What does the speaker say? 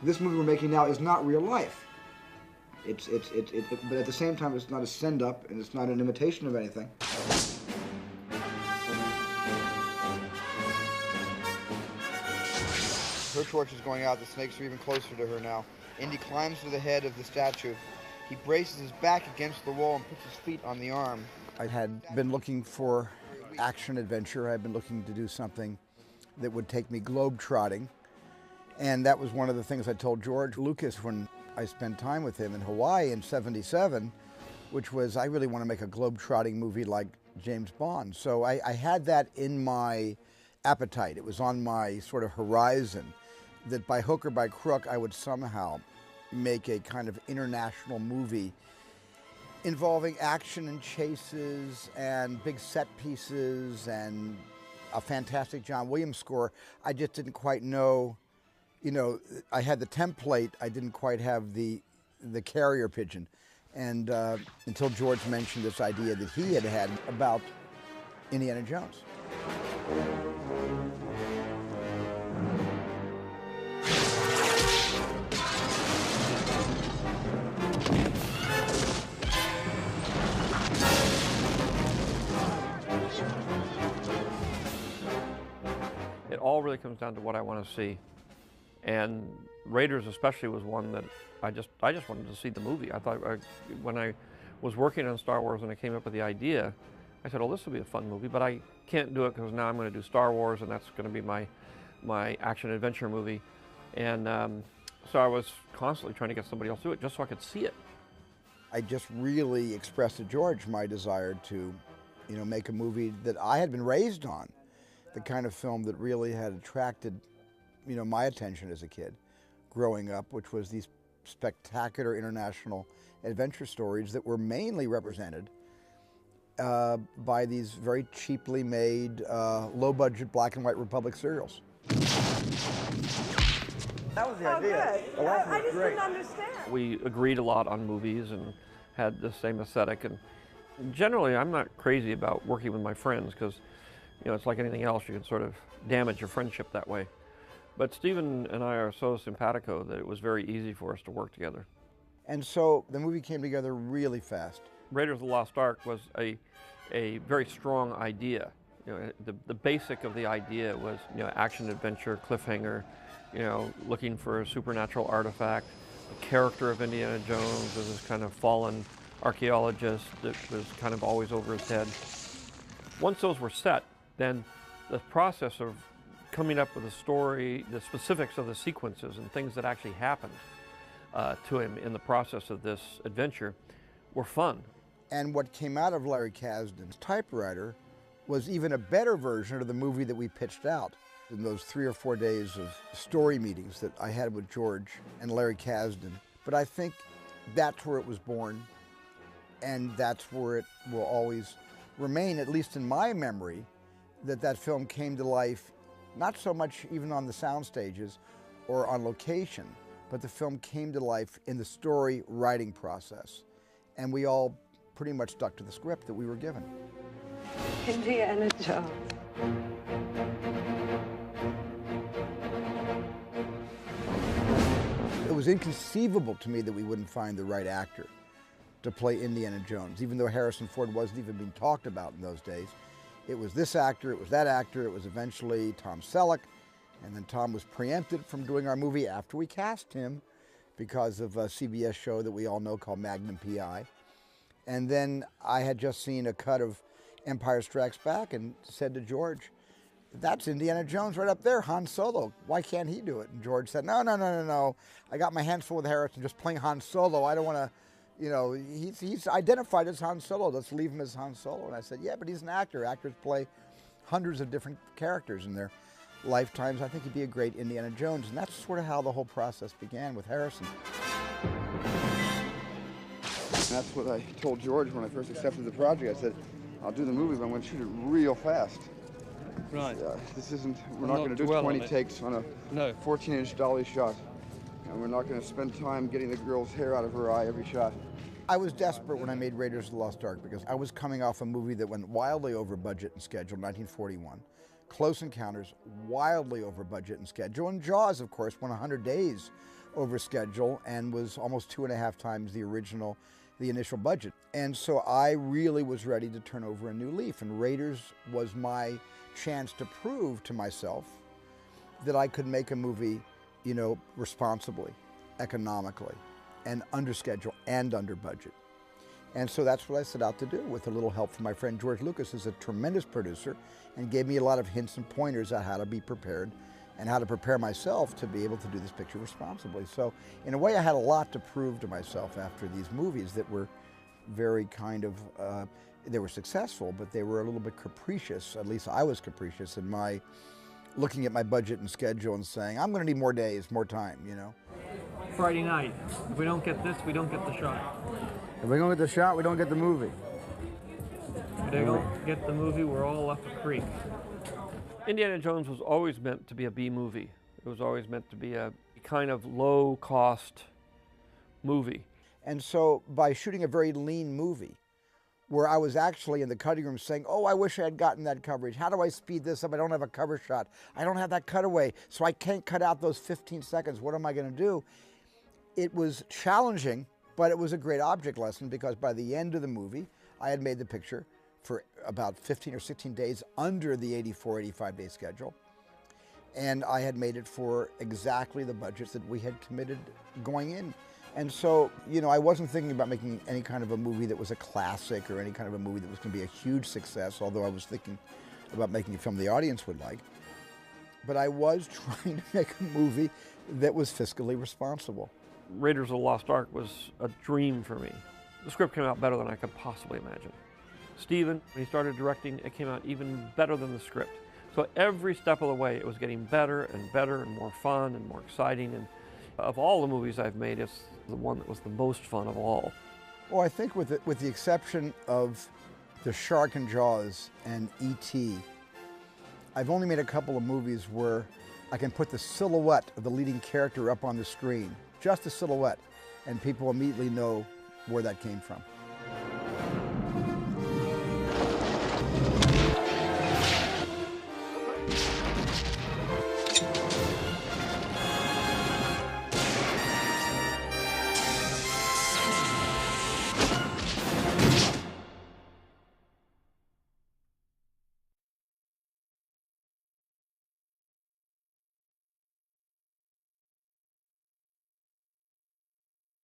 This movie we're making now is not real life. But at the same time, it's not a send-up, and it's not an imitation of anything. Her torch is going out. The snakes are even closer to her now. Indy climbs to the head of the statue. He braces his back against the wall and puts his feet on the arm. I had been looking for action adventure. I had been looking to do something that would take me globe-trotting. And that was one of the things I told George Lucas when I spent time with him in Hawaii in '77, which was, I really want to make a globe-trotting movie like James Bond. So I had that in my appetite. It was on my sort of horizon that by hook or by crook, I would somehow make a kind of international movie involving action and chases and big set pieces and a fantastic John Williams score. I just didn't quite know, you know, I had the template, I didn't quite have the carrier pigeon. And until George mentioned this idea that he had had about Indiana Jones. It all really comes down to what I want to see. And Raiders especially was one that I just wanted to see the movie. I thought when I was working on Star Wars and I came up with the idea, I said, oh, this will be a fun movie, but I can't do it because now I'm going to do Star Wars and that's going to be my action adventure movie. And so I was constantly trying to get somebody else to do it just so I could see it. I just really expressed to George my desire to, you know, make a movie that I had been raised on, the kind of film that really had attracted, you know, my attention as a kid growing up, which was these spectacular international adventure stories that were mainly represented by these very cheaply made, low-budget black and white Republic serials. That was the idea. Good. I just didn't understand. We agreed a lot on movies and had the same aesthetic. And generally, I'm not crazy about working with my friends because, you know, it's like anything else. You can sort of damage your friendship that way. But Stephen and I are so simpatico that it was very easy for us to work together. And so the movie came together really fast. Raiders of the Lost Ark was a very strong idea. You know, the basic of the idea was, you know, action adventure, cliffhanger, you know, looking for a supernatural artifact, the character of Indiana Jones as this kind of fallen archaeologist that was kind of always over his head. Once those were set, then the process of coming up with a story, the specifics of the sequences and things that actually happened to him in the process of this adventure were fun. And what came out of Larry Kasdan's typewriter was even a better version of the movie that we pitched out in those 3 or 4 days of story meetings that I had with George and Larry Kasdan. But I think that's where it was born, and that's where it will always remain, at least in my memory, that film came to life, not so much even on the sound stages or on location, but the film came to life in the story writing process. And we all pretty much stuck to the script that we were given. Indiana Jones. It was inconceivable to me that we wouldn't find the right actor to play Indiana Jones, even though Harrison Ford wasn't even being talked about in those days. It was this actor, it was that actor, it was eventually Tom Selleck, and then Tom was preempted from doing our movie after we cast him because of a CBS show that we all know called Magnum P.I. And then I had just seen a cut of Empire Strikes Back and said to George, that's Indiana Jones right up there, Han Solo. Why can't he do it? And George said, no. I got my hands full with Harrison just playing Han Solo. I don't want to, you know, he's identified as Han Solo. Let's leave him as Han Solo. And I said, yeah, but he's an actor. Actors play hundreds of different characters in their lifetimes. I think he'd be a great Indiana Jones. And that's sort of how the whole process began with Harrison. And that's what I told George when I first accepted the project. I said, I'll do the movie, but I'm going to shoot it real fast. Right. This isn't, we're not going to do 20 takes on a 14-inch dolly shot. And we're not going to spend time getting the girl's hair out of her eye every shot. I was desperate when I made Raiders of the Lost Ark because I was coming off a movie that went wildly over budget and schedule, 1941. Close Encounters, wildly over budget and schedule. And Jaws, of course, went 100 days over schedule and was almost 2.5 times the initial budget. And so I really was ready to turn over a new leaf, and Raiders was my chance to prove to myself that I could make a movie, you know, responsibly, economically, and under schedule and under budget. And so that's what I set out to do, with a little help from my friend George Lucas, who's a tremendous producer and gave me a lot of hints and pointers on how to be prepared and how to prepare myself to be able to do this picture responsibly. So in a way, I had a lot to prove to myself after these movies that were very kind of, they were successful, but they were a little bit capricious. At least I was capricious in my looking at my budget and schedule and saying, I'm going to need more days, more time, you know. Friday night, if we don't get this, we don't get the shot. If we don't get the shot, we don't get the movie. If we don't get the movie, we're all up a creek. Indiana Jones was always meant to be a B movie. It was always meant to be a kind of low-cost movie. And so by shooting a very lean movie, where I was actually in the cutting room saying, oh, I wish I had gotten that coverage. How do I speed this up? I don't have a cover shot. I don't have that cutaway, so I can't cut out those 15 seconds. What am I going to do? It was challenging, but it was a great object lesson, because by the end of the movie, I had made the picture for about 15 or 16 days under the 84, 85-day schedule. And I had made it for exactly the budgets that we had committed going in. And so, you know, I wasn't thinking about making any kind of a movie that was a classic or any kind of a movie that was going to be a huge success, although I was thinking about making a film the audience would like. But I was trying to make a movie that was fiscally responsible. Raiders of the Lost Ark was a dream for me. The script came out better than I could possibly imagine. Steven, when he started directing, it came out even better than the script. So every step of the way, it was getting better and more fun and more exciting. And of all the movies I've made, it's the one that was the most fun of all. Well, I think with the exception of The Shark in Jaws and E.T., I've only made a couple of movies where I can put the silhouette of the leading character up on the screen, just a silhouette, and people immediately know where that came from.